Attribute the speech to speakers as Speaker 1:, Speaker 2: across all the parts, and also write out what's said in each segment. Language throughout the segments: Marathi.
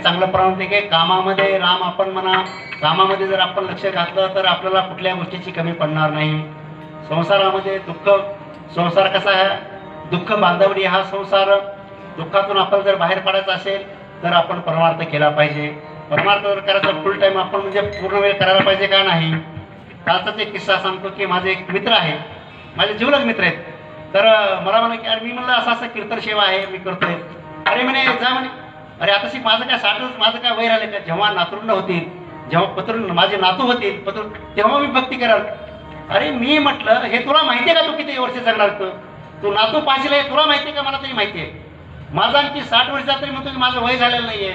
Speaker 1: चांगलं प्रावंतिक आहे. कामामध्ये राम आपण म्हणा, कामामध्ये जर आपण लक्ष घातलं तर आपल्याला कुठल्या गोष्टीची कमी पडणार नाही. संसारामध्ये दुःख, संसार कसा आहे, दुःख बांधवडी हा संसार, दुःखातून आपण जर बाहेर पडायचं असेल तर आपण परमार्थ केला पाहिजे. परमार्थ जर करायचा फुल टाईम आपण म्हणजे पूर्ण वेळ करायला पाहिजे का नाही. कालचाच एक किस्सा सांगतो की माझे एक मित्र आहे, माझे जिवलग मित्र आहेत. तर मला म्हणे की अरे मी म्हणलं असं असं कीर्तन सेवा आहे मी करतोय. अरे म्हणे जा म्हणे. अरे आता माझं काय माझं काय वय राहिलं का. जेव्हा नातरुंड होतील, जेव्हा माझे नातू होतील तेव्हा मी भक्ती कराल. अरे मी म्हटलं हे तुला माहिती आहे का तू किती वर्ष जगणार. तू नातू पाहिजे हे तुला माहिती आहे का. मला तरी माहिती आहे. माझा आणखी 60 वर्षात तरी म्हणतो की माझं वय झालेलं नाहीये.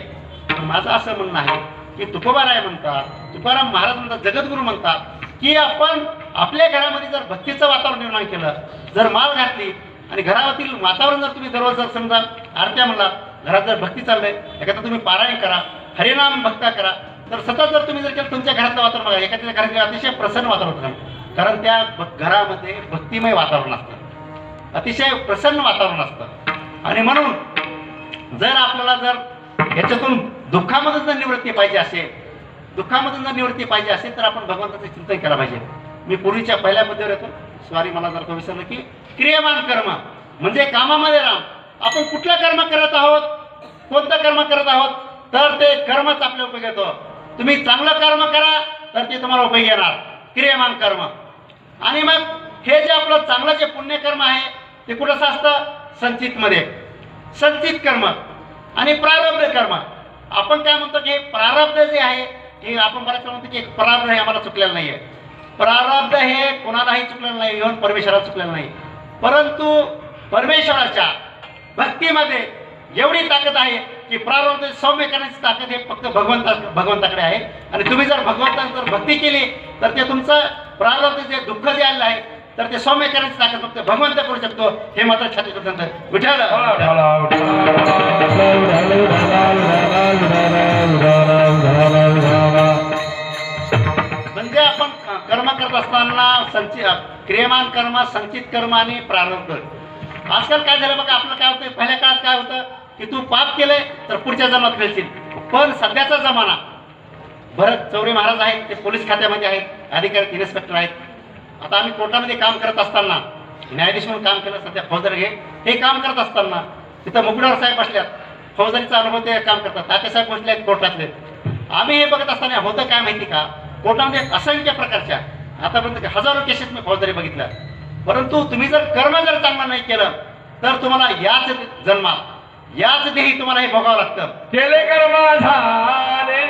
Speaker 1: माझं असं म्हणणं आहे की तुकोबाराय म्हणतात, तुकाराम महाराज म्हणतात, जगद्गुरू म्हणतात की आपण आपल्या घरामध्ये जर भक्तीचं वातावरण निर्माण केलं, जर माळ घातली आणि घरातील वातावरण जर तुम्ही दररोज जर समजा आरत्या म्हणला, घरात जर भक्ती चाललंय, एखादा तुम्ही पारायण करा, हरिनाम भक्ता करा, तर सतत जर तुम्ही जर केलं तुमच्या घरातलं वातावरण बघा, एखाद्या घरात अतिशय प्रसन्न वातावरण होतं. कारण त्या घरामध्ये भक्तिमय वातावरण असतं, अतिशय प्रसन्न वातावरण असतं. आणि म्हणून जर आपल्याला जर याच्यातून दुःखामधून जर निवृत्ती पाहिजे असेल, दुःखामधून जर निवृत्ती पाहिजे असेल तर आपण भगवंताचे चिंतन केलं पाहिजे. मी पूर्वीच्या पहिल्या मुद्द्यावर येतो, सॉरी मला जर तो विसरलं, की क्रियमान कर्म म्हणजे कामामध्ये राम. आपण कुठलं कर्म करत आहोत, कोणतं कर्म करत आहोत, तर ते कर्मच आपल्या उपयोगी येतो. तुम्ही चांगलं कर्म करा तर ते तुम्हाला उपयोगी येणार, क्रियमान कर्म. आणि मग हे जे आपलं चांगलं जे पुण्यकर्म आहे ते कुठं असतं, संचित मध्ये. संचित कर्म आणि प्रारब्ध कर्म. आपण काय म्हणतो की प्रारब्ध जे आहे हे आपण बऱ्याच म्हणतो की प्रारब्ध हे आम्हाला चुकलेलं नाहीये. प्रारब्ध हे कोणालाही चुकलेलं नाही, इव्हन परमेश्वराला चुकलेलं नाही. परंतु परमेश्वराच्या भक्तीमध्ये एवढी ताकद आहे की प्रारब्ध सौम्य करण्याची ताकद हे फक्त भगवंताकडे आहे. आणि तुम्ही जर भगवंताची जर भक्ती केली तर ते तुमचं प्रारब्ध जे दुःख जे आलेलं आहे तर ते सौम्य करण्याची ताकद फक्त भगवंत करू शकतो. हे मात्र छाती करून विठ्ठल. म्हणजे आपण कर्म करत असताना क्रियमान कर्म, संचित कर्म आणि प्रारब्ध. आजकाल काय झालं बघा, आपलं काय होतं, पहिल्या काळात काय होतं की तू पाप केलंय तर पुढच्या जन्मात मिळतील. पण सध्याचा जमाना, भरत चौरे महाराज आहेत, ते पोलीस खात्यामध्ये आहेत, अधिकारी इन्स्पेक्टर आहेत. आता आम्ही कोर्टामध्ये काम करत असताना, न्यायाधीश म्हणून काम केलं, सध्या फौजदार हे काम करत असताना तिथं मुकुडार साहेब बसल्यात, फौजदारीचा अनुभव ते काम करतात, तात्यासाहेब बसले आहेत कोर्टातले. आम्ही हे बघत असताना होतं काय माहिती का, कोर्टामध्ये असंख्य प्रकारच्या आतापर्यंत हजारो केसेस मी फौजदारी बघितल्या. परंतु तुम्ही जर कर्म जर चांगलं नाही केलं तर तुम्हाला याच जन्मात याच देही तुम्हाला हे भोगावं लागतं.
Speaker 2: केले कर्म झाले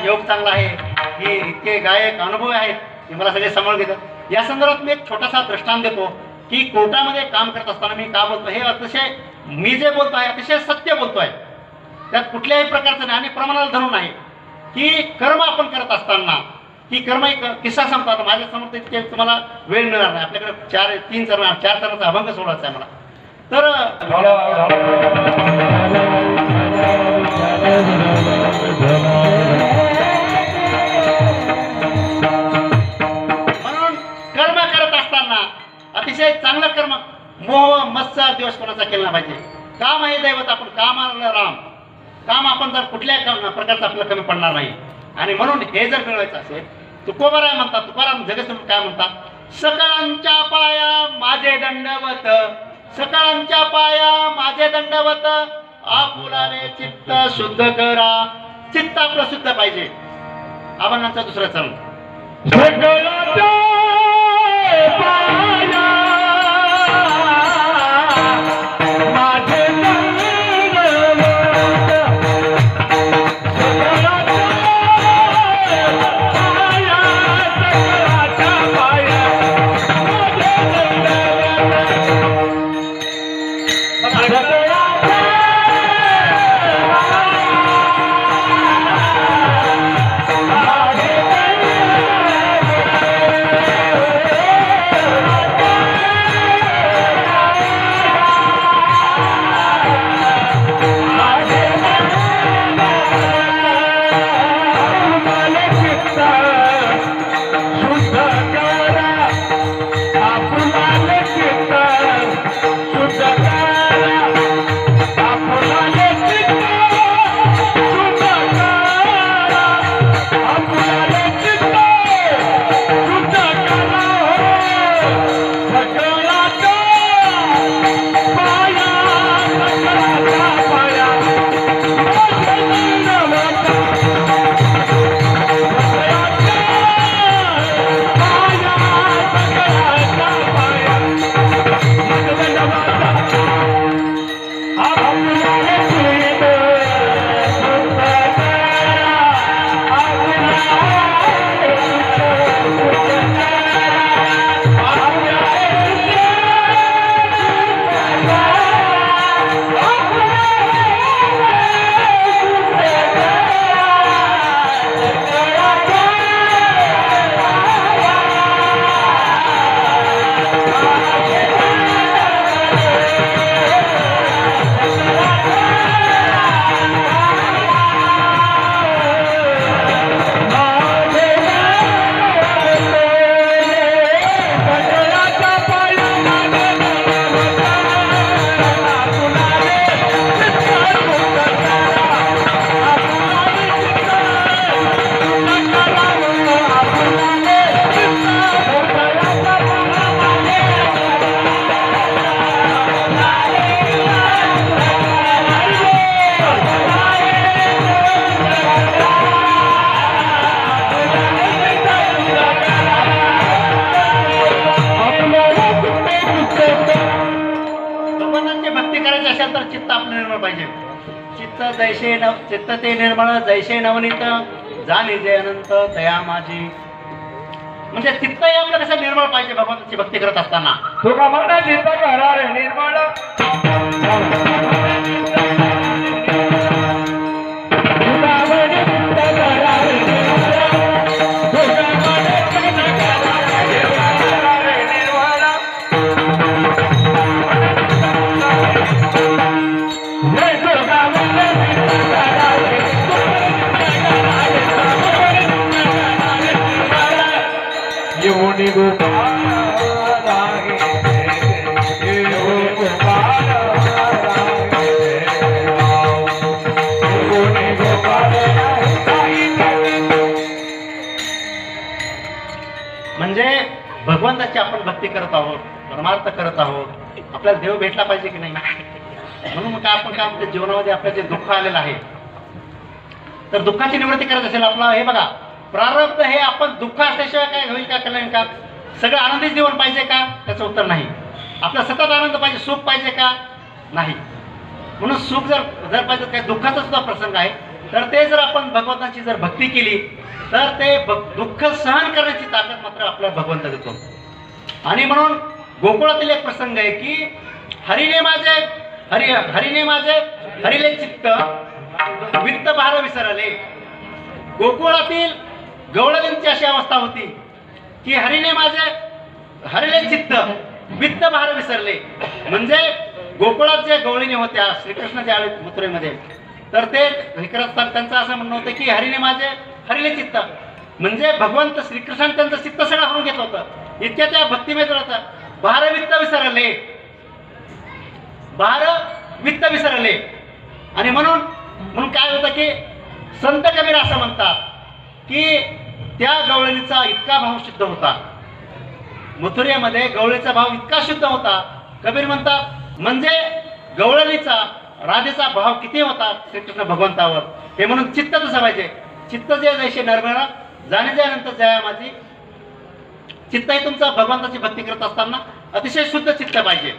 Speaker 1: योग चांगला आहे की इतके गायक अनुभव आहेत की मला सगळे सांभाळून घेतात. या संदर्भात मी एक छोटासा दृष्टांत देतो की कोर्टामध्ये काम करत असताना मी का बोलतो, हे अतिशय मी जे बोलतो आहे अतिशय सत्य बोलतो आहे, त्यात कुठल्याही प्रकारचं नाही आणि प्रमाणाला धरून आहे. की कर्म आपण करत असताना की कर्म एक किस्सा सांगतो. आता माझ्या समोर इतके तुम्हाला वेळ मिळणार नाही, आपल्याकडे 4 चरणाचा अभंग सोडायचा आहे मला. तर अतिशय चांगलं कर्म, मोह मत्सर दिवस कोणाचा केला पाहिजे. काम आहे दैवत, आपण कामाला राम. काम आपण जर कुठल्याही प्रकारचं आपल्याला कमी पडणार नाही. आणि म्हणून हे जर मिळवायचं असेल, तुकोबाराय म्हणतात, तुकाराम जगद्गुरू काय म्हणतात, सकाळांच्या पाया माझे दंडवत, सकाळांच्या पाया माझे दंडवत, आपुलाने चित्त शुद्ध करा. चित्त आपलं शुद्ध पाहिजे. अभंगांचा दुसरा चरण.
Speaker 2: पाया
Speaker 1: पाहिजे. चित्त ते निर्मळ जैसे नवनीत जाणे जे अनंत तया माझी. म्हणजे चित्तही आपलं कसं निर्मळ पाहिजे भगवंताची भक्ती करत असताना.
Speaker 2: तुका म्हणा चित्त करा रे निर्मळ.
Speaker 1: म्हणजे भगवंताची आपण भक्ती करत आहोत, परमार्थ करत आहोत, आपल्याला देव भेटला पाहिजे की नाही. म्हणून मग आपण काय म्हणतो, जीवनामध्ये आपल्या जे दुःख आलेलं आहे तर दुःखाची निवृत्ती करत असेल आपला. हे बघा, प्रारब्ध हे आपण दुःख असल्याशिवाय काय होईल का, कल्याण का, सगळं आनंदी जीवन पाहिजे का, त्याचं उत्तर नाही. आपला सतत आनंद पाहिजे, सुख पाहिजे का, नाही. म्हणून सुख जर पाहिजे, काही दुःखाचा सुद्धा प्रसंग आहे तर ते जर आपण भगवंताची जर भक्ती केली तर ते दुःख सहन करण्याची ताकद मात्र आपल्याला भगवंत देतो. आणि म्हणून गोकुळातील एक प्रसंग आहे की हरिने माझे हरिले चित्त वित्त भार विसरले. गोकुळातील गवळणींची अशी अवस्था होती की हरिले चित्त वित्त भार विसरले. म्हणजे गोकुळात जे गवळणी होत्या श्रीकृष्णाच्या मथुरेमध्ये, तर ते हे करत असताना त्यांचं असं म्हणणं होतं की हरिले चित्त, म्हणजे भगवंत श्रीकृष्णाने त्यांचं चित्त सगळं हरून घेतलं होतं. इतक्या त्या भक्तिमय होतं. भार वित्त विसरले. आणि म्हणून काय होतं की संत कबीर असं म्हणतात की त्या गवळणीचा इतका भाव शुद्ध होता, मथुरेमध्ये गवळीचा भाव इतका शुद्ध होता. कबीर म्हणतात म्हणजे गवळणीचा राधेचा भाव किती होता श्रीकृष्ण भगवंतावर. हे म्हणून चित्त तसं पाहिजे. चित्त जे जैसे नरमेळ जाणे जाण्यानंतर जया माझी. चित्तही तुमचा भगवंताची भक्ती करत असताना अतिशय शुद्ध चित्त पाहिजे.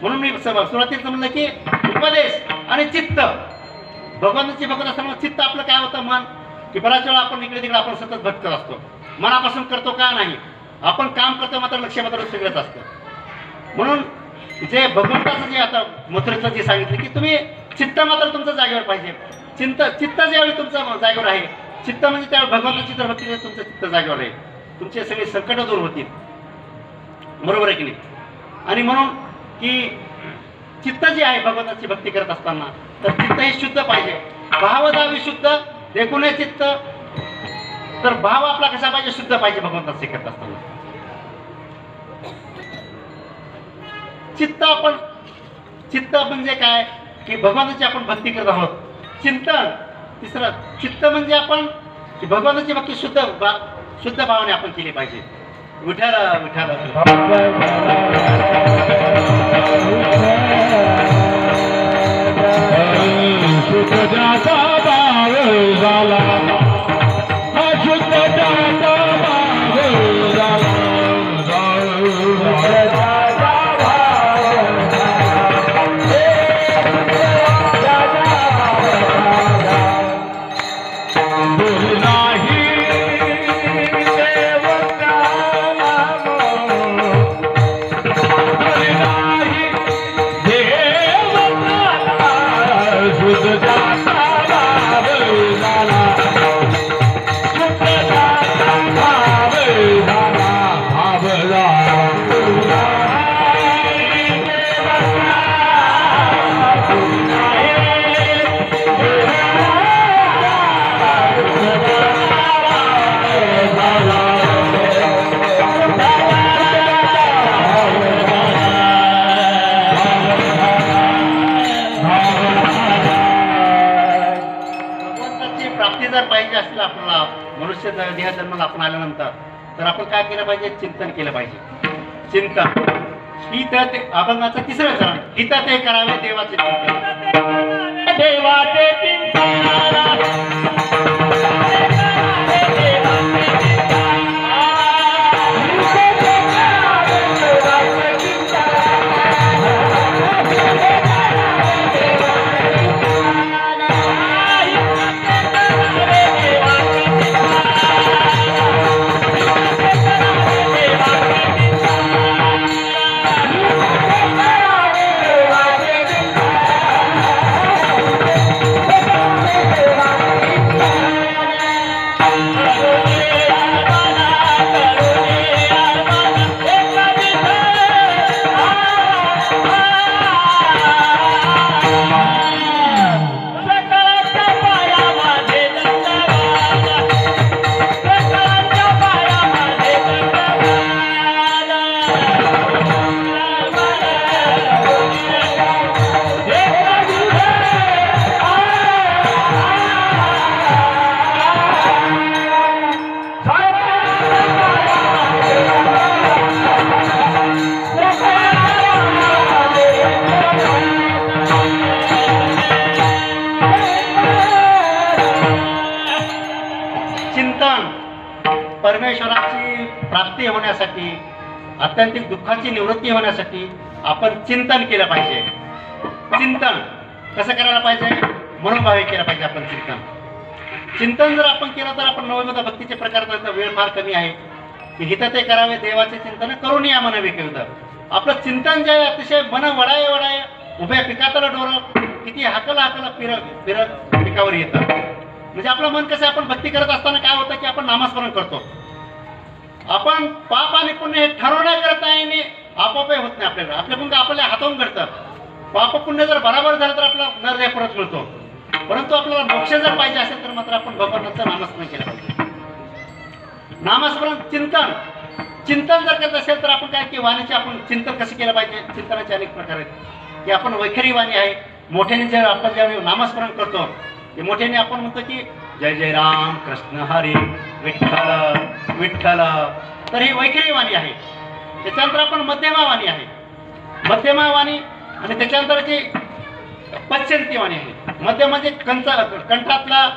Speaker 1: म्हणून मी सुरुवातीला म्हणलं की उपदेश आणि चित्त, भगवंताची भक्त असताना चित्त आपलं काय होतं, मन, की बऱ्याच वेळा आपण इकडे तिकडे आपण सतत भक्त असतो, मनापासून करतो का नाही, आपण काम करतो मात्र लक्ष मात्र सगळंच असतं. म्हणून जे भगवंताचं जे आता मथुरेचं जे सांगितलं की तुम्ही चित्त मात्र तुमचं जागेवर पाहिजे. चित्त ज्यावेळी तुमचं जागेवर आहे, चित्त म्हणजे त्यावेळी भगवंताची जर भक्ती तुमचं चित्त जागेवर आहे, तुमचे सगळे संकट दूर होतील. बरोबर आहे की नाही. आणि म्हणून की चित्त जे आहे भगवंताची भक्ती करत असताना तर चित्त हे शुद्ध पाहिजे. भावदा विशुद्ध देखून हे चित्त, तर भाव आपला कसा पाहिजे, शुद्ध पाहिजे भगवंताचे करत असताना. चित्त म्हणजे काय की भगवंताची आपण भक्ती करत आहोत. चिंतन तिसरं, चित्त म्हणजे आपण भगवंताची भक्ती शुद्ध भावाने आपण केली पाहिजे. विठ्ठल विठ्ठल पाहिजे असेल आपल्याला मनुष्य देह जन्माला आपण आल्यानंतर, तर आपण काय केलं पाहिजे, चिंतन केलं पाहिजे. चिंतन ही तर अभंगाचं तिसरं चरण, हित ते करावे देवाचे चिंतन. देवाचे चिंतन परमेश्वराची प्राप्ती होण्यासाठी, आत्यंतिक दुःखाची निवृत्ती होण्यासाठी आपण चिंतन केलं पाहिजे. चिंतन कसं करायला पाहिजे? मनोभावे केलं पाहिजे आपण चिंतन जर आपण केलं तर आपण नवविध भक्तीचे प्रकार करता वेळ फार कमी आहे की हित ते करावे देवाचे चिंतन करून या मन विकेवत. आपलं चिंतन जे आहे अतिशय मन वडाय वडाय उभ्या पिकातला डोरं किती हाकला फिरत पिकावर येतं. म्हणजे आपलं मन कसं, आपण भक्ती करत असताना काय होतं की आपण नामस्मरण करतो. आपण पाप आणि पुण्य हे ठरवण्याकरता येणे आपोआप होत नाही आपल्याला. आपल्या आपल्या हातावून घडतं. पाप पुण्य जर बराबर झालं तर आपला नरदय परत मिळतो. परंतु आपल्याला मोक्ष जर पाहिजे असेल तर मात्र आपण भगवंताचं नामस्मरण केलं पाहिजे. नामस्मरण चिंतन जर करत असेल तर आपण काय की वाणीचे आपण चिंतन कसं केलं पाहिजे. चिंतनाचे अनेक प्रकार आहेत की आपण वैखरी वाणी आहे. मोठ्याने जर आपण ज्यावेळी नामस्मरण करतो ते मोठ्याने आपण म्हणतो की जय जय राम कृष्ण हरी विठ्ठल विठ्ठल, तर ही वैखरी वाणी आहे. त्याच्यानंतर आपण मध्यमा वाणी आहे. मध्यमा वाणी आणि त्याच्यानंतरची पश्चंती वाणी आहे. मध्य म्हणजे कंठातला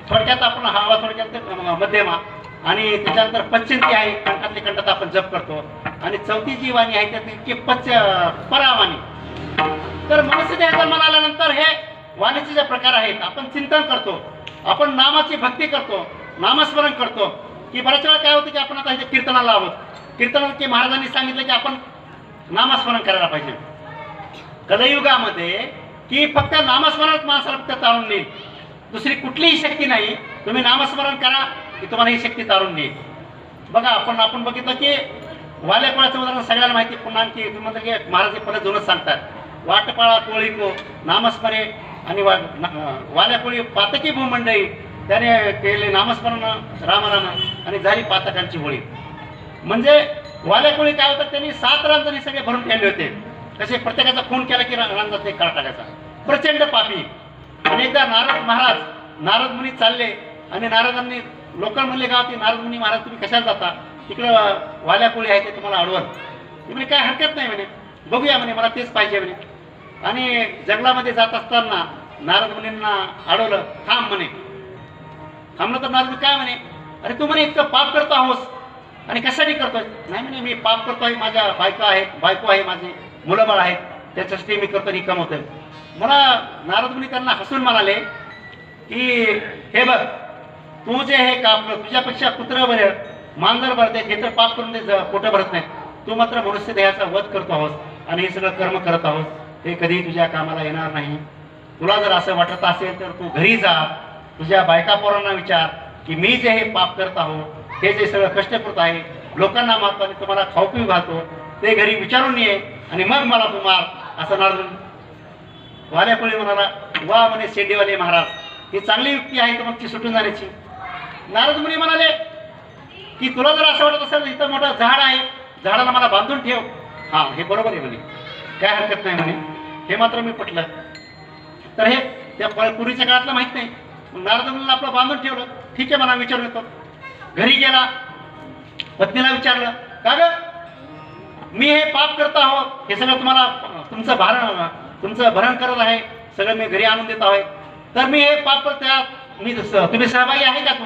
Speaker 1: थोडक्यात आपण हवा थोडक्यात मध्यमा, आणि त्याच्यानंतर पश्चंती आहे. कंठात आपण जप करतो. आणि चौथी जी वाणी आहे त्यातली परावाणी. तर मनुष्य देहाचा मन आल्यानंतर हे वाणीचे जे प्रकार आहेत आपण चिंतन करतो, आपण नामाची भक्ती करतो, नामस्मरण करतो. की बऱ्याच वेळा काय होतं की आपण आता इथे कीर्तनाला आहोत. कीर्तनात की महाराजांनी सांगितलं की आपण नामस्मरण करायला पाहिजे. कलयुगामध्ये की फक्त नामस्मरण माणसाला फक्त तारून नेईल, दुसरी कुठलीही शक्ती नाही. तुम्ही नामस्मरण करा की तुम्हाला ही शक्ती तारून नेईल. बघा आपण बघितलं की वाल्याकोळाचं उदाहरण सगळ्याला माहिती. पुन्हा आणखी तुम्ही म्हणता की महाराज हे परत जुनच सांगतात. वाटपाळा कोळीको नामस्मरे आणि वाल्याकोळी पातकी भूमंडळी त्याने केले नामस्मरण रामराम आणि झाली पातकांची होळी. म्हणजे वाल्याकोळी काय होतं, त्यांनी 7 रांजणी सगळे भरून ठेवले होते. कसे प्रत्येकाचा खून केला की रांजात एक काळ टाकायचा. प्रचंड पापी. आणि एकदा नारद मुनी चालले आणि नारदांनी लोक म्हणले गावात नारद मुनी महाराज तुम्ही कशाला जाता, तिकडं वाल्याकोळी आहे ते तुम्हाला अडवण. ते म्हणे काय हरकत नाही म्हणे, बघूया म्हणे, मला तेच पाहिजे म्हणे. आणि जंगलामध्ये जात असताना नारद मुनींना अडवलं. थांब म्हणे. थांबलं तर नारद काय म्हणे, अरे तू म्हणे इतकं पाप करतो आहोस आणि कशासाठी करतोय. नाही म्हणे मी पाप करतोय, माझ्या बायको आहे, माझी मुलं बाळ आहेत, त्याच्यासाठी मी करतो आणि कमवतोय. मला नारद मुनी त्यांना हसून म्हणाले की हे बघ, तू जे हे कापलं तुझ्यापेक्षा कुत्र बरं मांजर भरते हे तर पाप करून ते पोटं भरत नाही. तू मात्र मनुष्य देहाचा वध करतो आहोस आणि हे सगळं कर्म करत आहोस, हे कधी तुझ्या कामाला येणार नाही. तुला जर असं वाटत असेल तर तू घरी जा, तुझ्या बायका पोरांना विचार की मी जे हे पाप करत आहो, हे जे सगळं कष्टकृत आहे, लोकांना मारतो आणि तुम्हाला खाऊ पिऊ घालतो, ते घरी विचारून ये आणि मग मला तू मार. असं नारद वाल्याकोळी म्हणाला, वा म्हणे शेंडीवाले महाराज, ही चांगली युक्ती आहे तुमची सुटून जाण्याची. नारद मुनी म्हणाले की तुला जर असं वाटत असेल इथं मोठं झाड आहे, झाडाला मला बांधून ठेव. हा हे बरोबर आहे म्हणे, काय हरकत नाही म्हणे, हे मात्र मी पटलं. तर हे त्या पूर्वीच्या काळातलं माहित नाही. नारद मुनीला आपलं बांधून ठेवलं. ठीक आहे म्हणा, विचारून येतो. घरी गेला, पत्नीला विचारलं, का ग मी हे पाप करत आहो, हे सगळं तुम्हाला तुमचं भरण करत आहे, सगळं मी घरी आणून देत आहे, तर मी हे पाप करत मी तुम्ही सहभागी आहे का तू.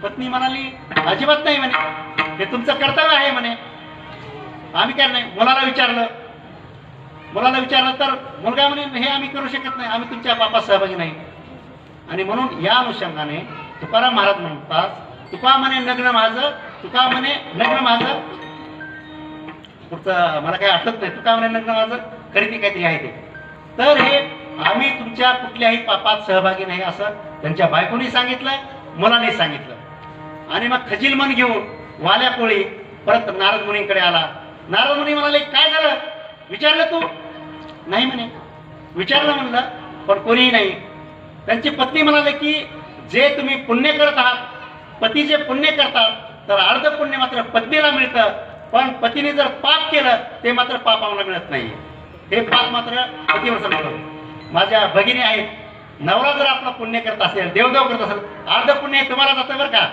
Speaker 1: पत्नी म्हणाली अजिबात नाही म्हणे, हे तुमचं कर्तव्य आहे म्हणे, आम्ही काय नाही. मुलाला विचारलं तर मुलगा म्हणे हे आम्ही करू शकत नाही, आम्ही तुमच्या पापात सहभागी नाही. आणि म्हणून या अनुषंगाने तुकाराम महाराज म्हणतात, तुका म्हणे नग्न माझं, तुका म्हणे नग्न माझं, पुढचं मला काही आठवत नाही, तुका म्हणे नग्न माझं खरेदी काहीतरी आहे ते. तर हे आम्ही तुमच्या कुठल्याही पापात सहभागी नाही असं त्यांच्या बायकोनी सांगितलं, मुलांनी सांगितलं. आणि मग खजील मन घेऊन वाल्याकोळी परत नारद मुनींकडे आला. नारद मुनी म्हणाले काय झालं, विचारलं तू. नाही म्हणे, विचारलं म्हणलं पण कोणीही नाही. त्यांची पत्नी म्हणाले की जे तुम्ही पुण्य करत आहात, पती जे पुण्य करतात तर अर्ध पुण्य मात्र पत्नीला मिळतं, पण पतीने जर पाप केलं ते मात्र पापाला मिळत नाही. हे पाप मात्र पतीवर समजतं. माझ्या भगिनी आहेत, नवरा जर आपला पुण्य करत असेल, देवदेव करत असेल, अर्ध पुण्य तुम्हाला जातं बरं का.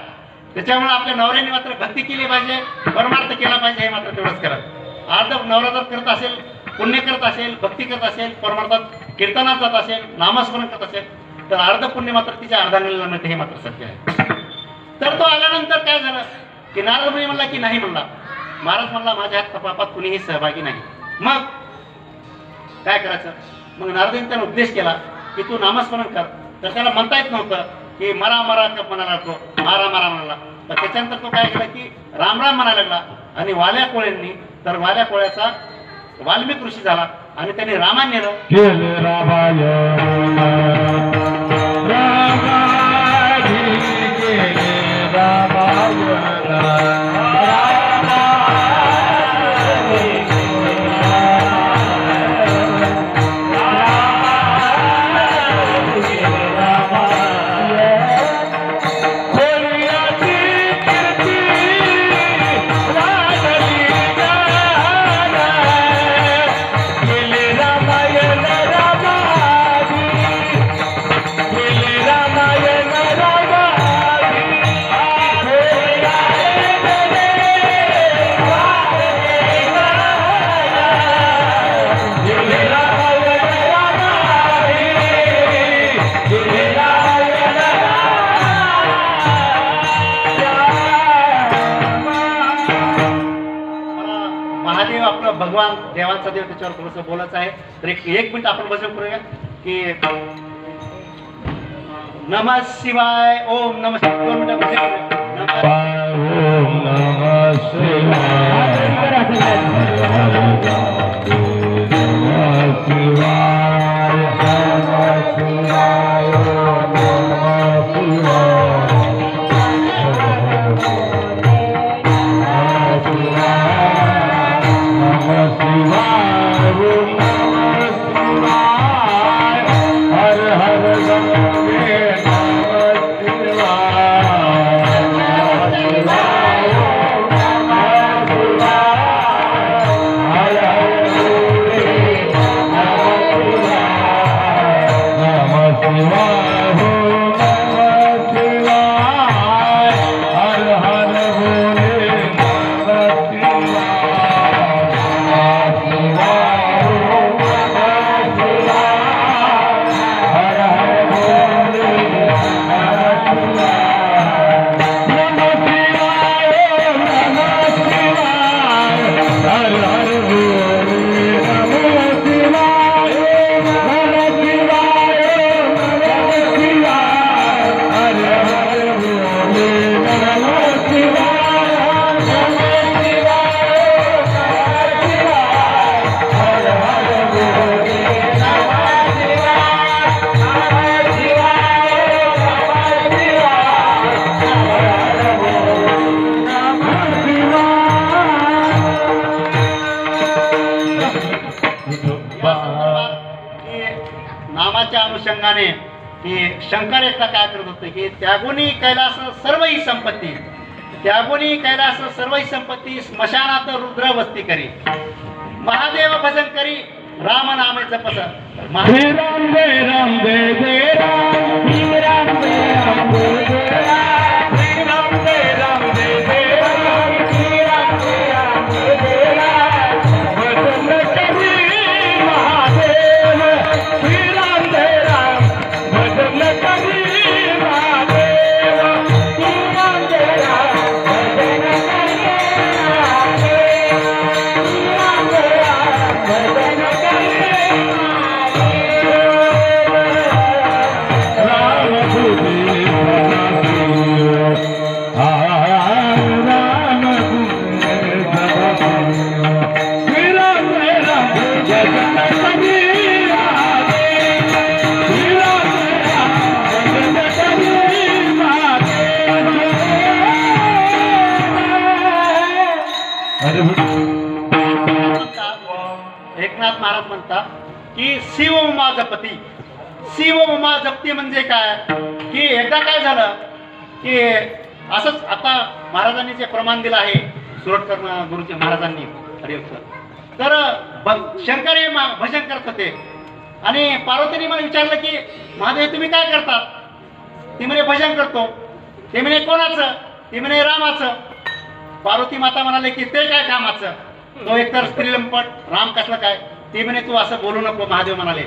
Speaker 1: त्याच्यामुळे आपल्या नवऱ्याने मात्र भक्ती केली पाहिजे, परमार्थ केला पाहिजे, हे मात्र तेवढंच करत. अर्ध नवरा जर करत असेल, पुण्य करत असेल, भक्ती करत असेल, परमार्थात कीर्तनात जात असेल, नामस्मरण करत असेल, तर अर्ध पुण्य मात्र तिच्या अर्धांगीला मिळते, हे मात्र सत्य आहे. तर तो आल्यानंतर काय झालं की नारद मुनी म्हणला की नाही म्हणला. महाराज म्हणला माझ्या हात तपापात कुणीही सहभागी नाही. मग काय करायचं? मग नारदांनी त्याला उपदेश केला की तू नामस्मरण कर. तर त्याला म्हणता येत नव्हतं की मरा मरा म्हणाला, तो मारा मारा म्हणाला. तर त्याच्यानंतर तो काय केला की राम राम म्हणायला लागला. आणि वाल्या कोळ्यांनी तर वाल्या कोळ्याचा वाल्मिक ऋषी झाला आणि त्यांनी रामायण नेलं. भगवान देवांचा देव त्याच्यावर थोडंसं बोलायचं आहे. तर एक मिनिट आपण भजन करूया की नमः शिवाय ओम नमः शिवाय. 2 मिनिटं भजन करूया.
Speaker 2: ओम नमः
Speaker 1: नामाच्या अनुषंगाने की शंकर एकदा काय करत होते की त्यागुनी कैलास सर्व ही संपत्ती, त्यागुनी कैलास सर्व ही संपत्ती, स्मशानात रुद्र वस्ती करी, महादेव भजन करी, राम नामे जपस.
Speaker 2: राम दे राम दे राम दे राम दे राम दे राम दे राम दे राम दे
Speaker 1: एकनाथ महाराज म्हणतात की शिव उमा जपती. शिव उमा जपती म्हणजे काय की एकदा काय झालं की असंच आता महाराजांनी जे प्रमाण दिलं आहे सुरटकर गुरुजी महाराजांनी हरिभक्त, तर शंकर हे भजन करत होते आणि पार्वतीने मला विचारलं की महादेव तुम्ही काय करतात? ती म्हणे भजन करतो. ते म्हणे कोणाचं? ती म्हणे रामाचं. पार्वती माता म्हणाले की ते काय कामाचं? तो एकतर स्त्रीलंपट, राम कसलं काय? ते म्हणे तू असं बोलू नको. महादेव म्हणाले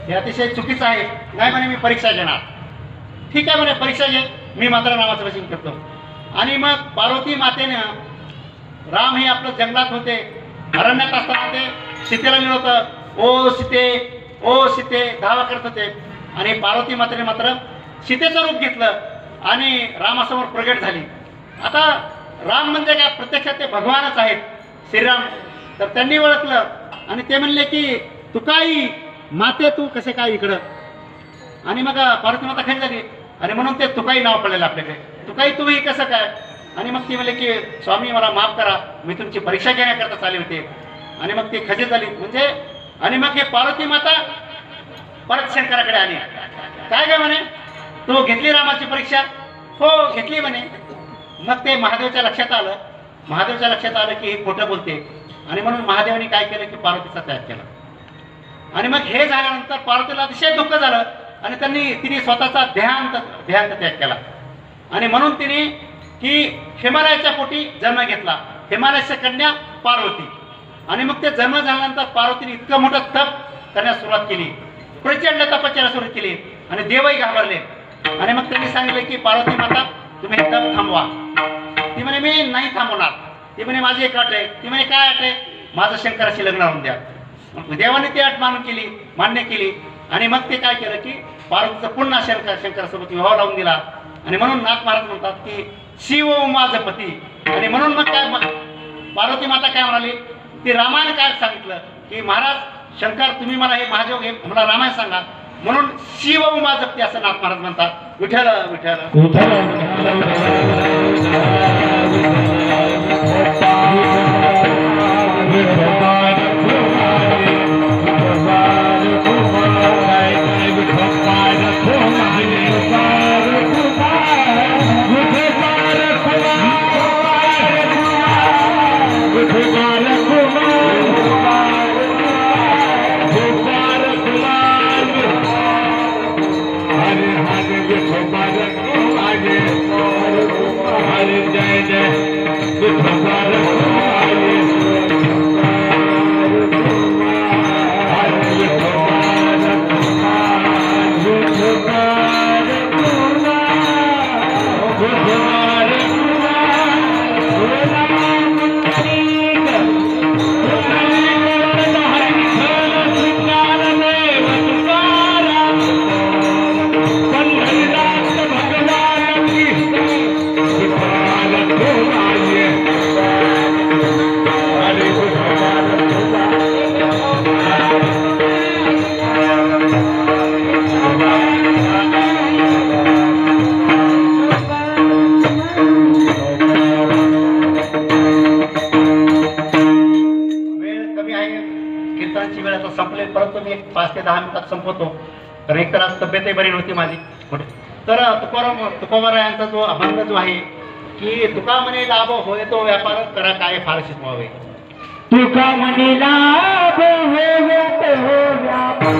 Speaker 1: हे अतिशय चुकीचं आहे. नाही म्हणे मी परीक्षा घेणार. ठीक आहे म्हणे परीक्षा घे, मी मात्र रामाचं भजन करतो. आणि मग पार्वती मातेनं राम हे आपलं जंगलात होते, अरण्यात असताना ते सीतेला मिळवतं, ओ सीते ओ सीते धावा करत होते. आणि पार्वती मातेने मात्र सीतेचं रूप घेतलं आणि रामासमोर प्रगट झाली. आता राम म्हणजे काय, प्रत्यक्षात ते भगवानच आहेत श्रीराम. तर त्यांनी ओळखलं आणि ते म्हणले की तू काही माते तू कसे काय इकडं. आणि मग पार्वती माता खाली झाली आणि म्हणून ते तुकाई नाव पडलेलं आपल्याकडे, तुकाई तुम्ही कसं काय. आणि मग ती म्हणले की स्वामी मला माफ करा, मी तुमची परीक्षा घेण्याकरता चालले होते. आणि मग ती खजित झाली म्हणजे. आणि मग हे पार्वती माता परत शंकराकडे आली. काय काय म्हणे, तू घेतली रामाची परीक्षा. हो घेतली म्हणे. मग ते महादेवच्या लक्षात आलं की हे खोटं बोलते. आणि म्हणून महादेवाने काय केलं की पार्वतीचा त्याग केला. आणि मग हे झाल्यानंतर पार्वतीला अतिशय दुःख झालं आणि तिने स्वतःचा ध्यान त्याग केला. आणि म्हणून तिने की हिमालयाच्या पोटी जन्म घेतला, हिमालयाच्या कन्या पार्वती. आणि मग ते जन्म झाल्यानंतर पार्वतीने इतकं मोठं तप करण्यास सुरुवात केली, प्रचंड तपश्चर्या सुरू केली आणि देवही घाबरले. आणि मग त्यांनी सांगितलं की पार्वती माता तुम्ही हे तप थांबवा. ती म्हणे मी नाही थांबवणार. ती म्हणे माझी एक अट आहे. ती म्हणे काय अट आहे, माझं शंकराशी लग्न लावून द्या. मग देवाने ती अट मान्य केली. आणि मग ते काय केलं की पार्वतीचा पुन्हा शंकरासोबत विवाह लावून दिला. आणि म्हणून नाथ महाराज म्हणतात की शिव माझं पती. आणि म्हणून मग काय पार्वती माता काय म्हणाली, ती रामायण काय सांगितलं की महाराज शंकर तुम्ही मला हे महादेव घे मला रामायण सांगा. म्हणून शिव उमा जपती असं नाथ महाराज म्हणतात. विठ्ठल विठ्ठल संपले, परंतु मी 5 ते 10 मिनिटात संपवतो. तर एक तर आज तब्येतही बरी नव्हती माझी. तर तुकोबारायांचा जो अभंग जो आहे की तुका म्हणे लाभ होय तो व्यापार करा काय फारशीच व्हावे.
Speaker 2: तुका म्हणे लाभ होय तो व्यापार.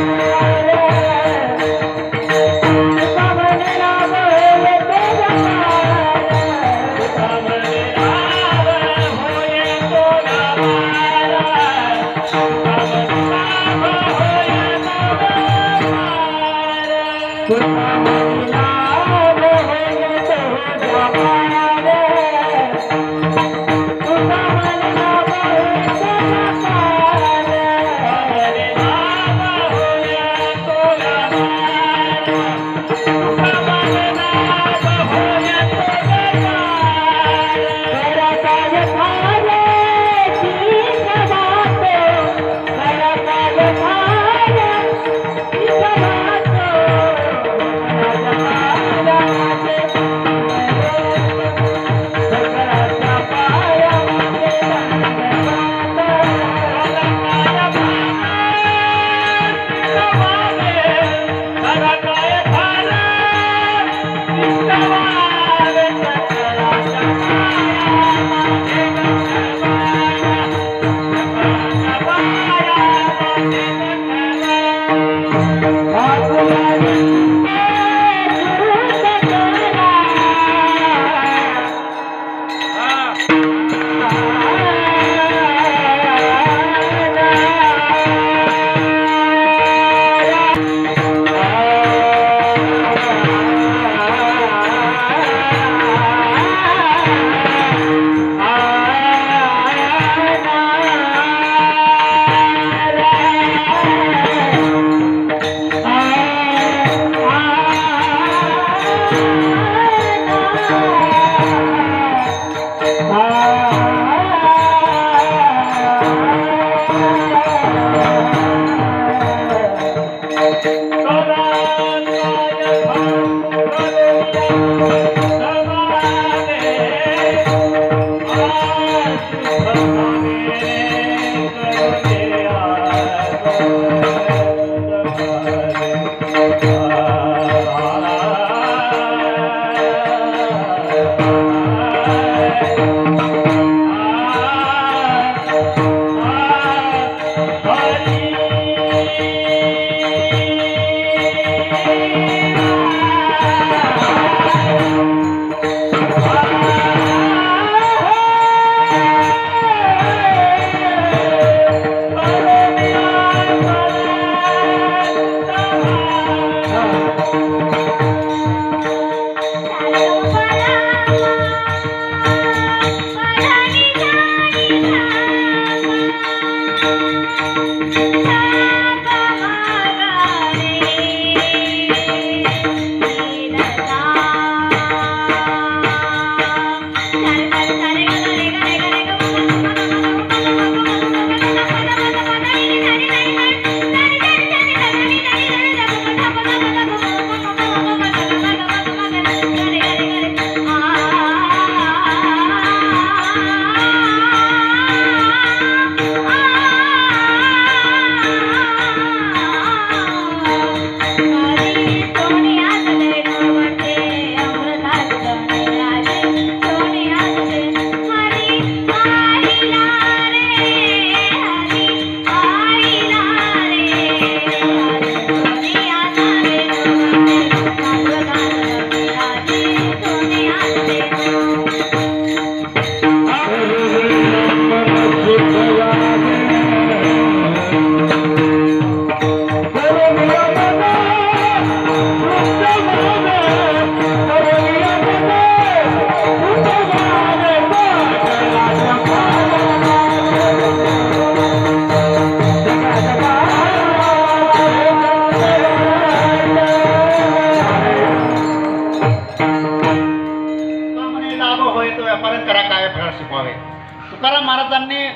Speaker 1: तुकाराम महाराजांनी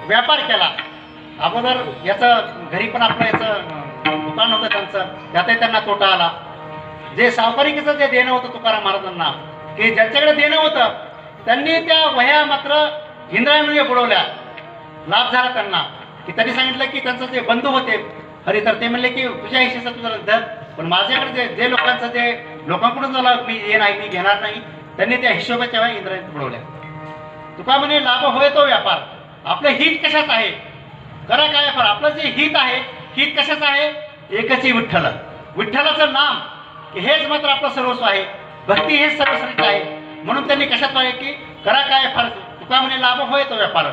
Speaker 1: व्यापार केला. अगोदर याचं घरी पण आपलं याचं दुकान होतं त्यांचं, त्यातही त्यांना तोटा आला. जे सावकारिकीचं जे देणं होतं तुकाराम महाराजांना, की ज्यांच्याकडे देणं होतं त्यांनी त्या वह्या मात्र इंद्रायणीने बुडवल्या. लाभ झाला त्यांना, की त्यांनी सांगितलं की त्यांचं जे बंधू होते हरी, तर ते म्हणले की तुझ्या हिशेचं तुझं धर, पण माझ्याकडे जे लोकांचं जे लोकांकडून झाला मी हे नाही, मी घेणार नाही. त्यांनी त्या हिशोबाच्या वह्या इंद्रायणीत बुडवल्या. तुका म्हणे लाभ होय तो व्यापार. आपलं हित कशाच आहे, करा काय व्यापार. आपलं जे हित आहे, हित कशाचं आहे, एकच ही विठ्ठल. विठ्ठलाचं नाम हेच मात्र आपलं सर्वस्व आहे. भक्ती हेच सर्वश्रेष्ठ आहे. म्हणून त्यांनी कशात पाहिजे की करा काय व्यापार. तुका म्हणे लाभ होय तो व्यापार.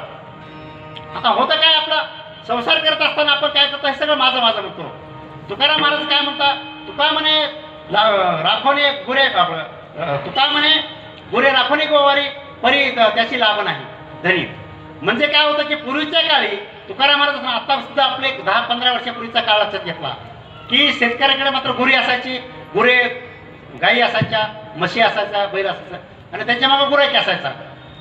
Speaker 1: आता होतं काय, आपला संसार करत असताना आपण काय करतो, हे सगळं माझं माझं म्हणतो. तुकाराम महाराज काय म्हणतात, तुका म्हणे राखोने गुरे, तुका म्हणे गुरे राखोने गोवारी परी त्याची लाभ नाही धनी. म्हणजे काय होतं की पूर्वीच्या काळी तुकाराम महाराज, आता सुद्धा आपले 10-15 वर्षापूर्वीचा काळ लक्षात घेतला की शेतकऱ्याकडे मात्र गुरे असायची. गुरे गाई असायच्या, म्हशी असायच्या, बैल असायचा, आणि त्याच्या मागे गुराखी असायचा.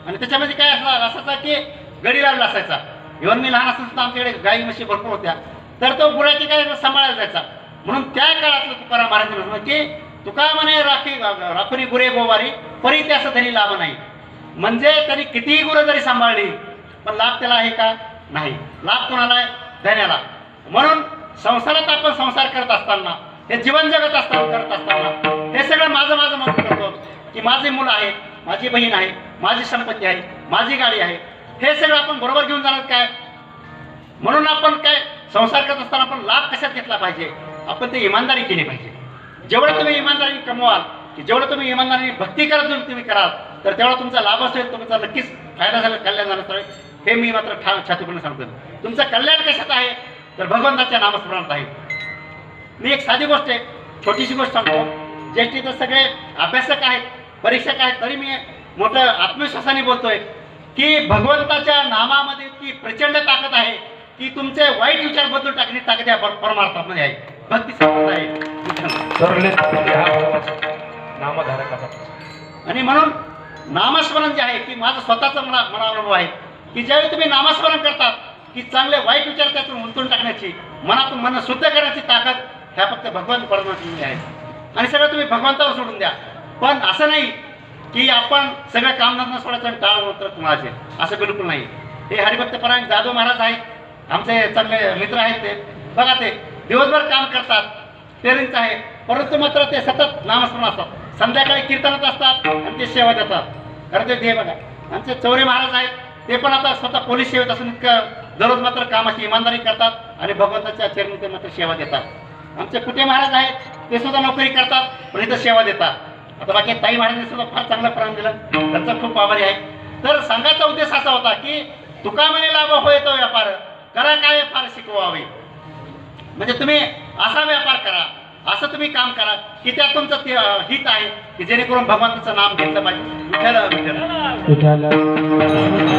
Speaker 1: आणि त्याच्यामध्ये काय असायचा की गडी लावला असायचा. इव्हन मी लहान असताना सुद्धा आमच्याकडे गाई म्हशी भरपूर होत्या, तर तो गुराखी काय सांभाळायला जायचा. म्हणून त्या काळातलं तुकाराम महाराज म्हणतो की तुका म्हणे राखोनी गुरे गोवारी परी त्यास धनी लाभ नाही. म्हणजे त्यांनी कितीही गुरं जरी सांभाळली पण लाभ त्याला आहे का, नाही. लाभ कोणाला आहे, धन्याला. म्हणून संसारात आपण संसार करत असताना, हे जीवन जगत असताना करत असताना हे सगळं माझं माझं म्हणून करतो की माझे मुलं आहेत, माझी बहीण आहे, माझी संपत्ती आहे, माझी गाडी आहे, हे सगळं आपण बरोबर घेऊन जाणार काय. म्हणून आपण काय संसार करत असताना आपण लाभ कशात घेतला पाहिजे, आपण ते इमानदारी केली पाहिजे. जेवढं तुम्ही इमानदारी कमवाल, की जेवढं तुम्ही इमानदारीने भक्ती करत तुम्ही कराल, तर तेवढा तुमचा लाभ असेल, तुमचा नक्कीच फायदा झाला, कल्याण झालं. हे मी मात्र छातीपूर्ण सांगतो. तुमचं कल्याण कशात आहे, तर भगवंताच्या नामस्मरणात आहे. मी एक साधी गोष्ट आहे, छोटीशी गोष्ट सांगतो. ज्येष्ठी तर सगळे अभ्यासक आहेत, परीक्षक आहेत, तरी मी मोठं आत्मविश्वासाने बोलतोय की भगवंताच्या नामामध्ये इतकी प्रचंड ताकद आहे की तुमचे वाईट विचार बदलून टाकणे ताकद या परमार्थामध्ये आहे. भक्ती संपत आहे. आणि म्हणून नामस्मरण जे आहे की माझं स्वतःचा मला अनुभव आहे की ज्यावेळी तुम्ही नामस्मरण करतात की चांगले वाईट विचार त्यातून उलटून टाकण्याची, मनातून मन शुद्ध करण्याची ताकद ह्या फक्त भगवान परमात्म्याची आहे. आणि सगळं तुम्ही भगवंतावर सोडून द्या. पण असं नाही की आपण सगळं कामधंदा सोडायचं आणि टाळ मंत्र कुणाचे, असं बिलकुल नाही. हे हरिभक्तपरायण जाधव महाराज आहेत, आमचे चांगले मित्र आहेत. ते बघा ते दिवसभर काम करतात, टेरिंगचं आहे, परंतु मात्र ते सतत नामस्मरण असतात, संध्याकाळी कीर्तनात असतात आणि ते सेवा देतात. खरं ते बघा आमचे चौरे महाराज आहेत, ते पण आता स्वतः पोलीस सेवेत असून इतकं दररोज मात्र कामाची इमानदारी करतात आणि भगवंताच्या चरणी ते मात्र सेवा देतात. आमचे कुटे महाराज आहेत, ते सुद्धा नोकरी करतात पण इथं सेवा देतात. आता बाकी ताई महाराजांनी सुद्धा फार चांगलं प्राण दिलं, त्यांचा खूप आभारी आहे. तर सांगायचा उद्देश असा होता की तुका म्हणे लाभ होय तो व्यापार करा, काय फार शिकवावे. म्हणजे तुम्ही असा व्यापार करा, असं तुम्ही काम करा की त्यात तुमचं हित आहे, की जेणेकरून भगवंताचं नाम घेतलं पाहिजे. विठ्ठल विठ्ठल
Speaker 2: विठ्ठल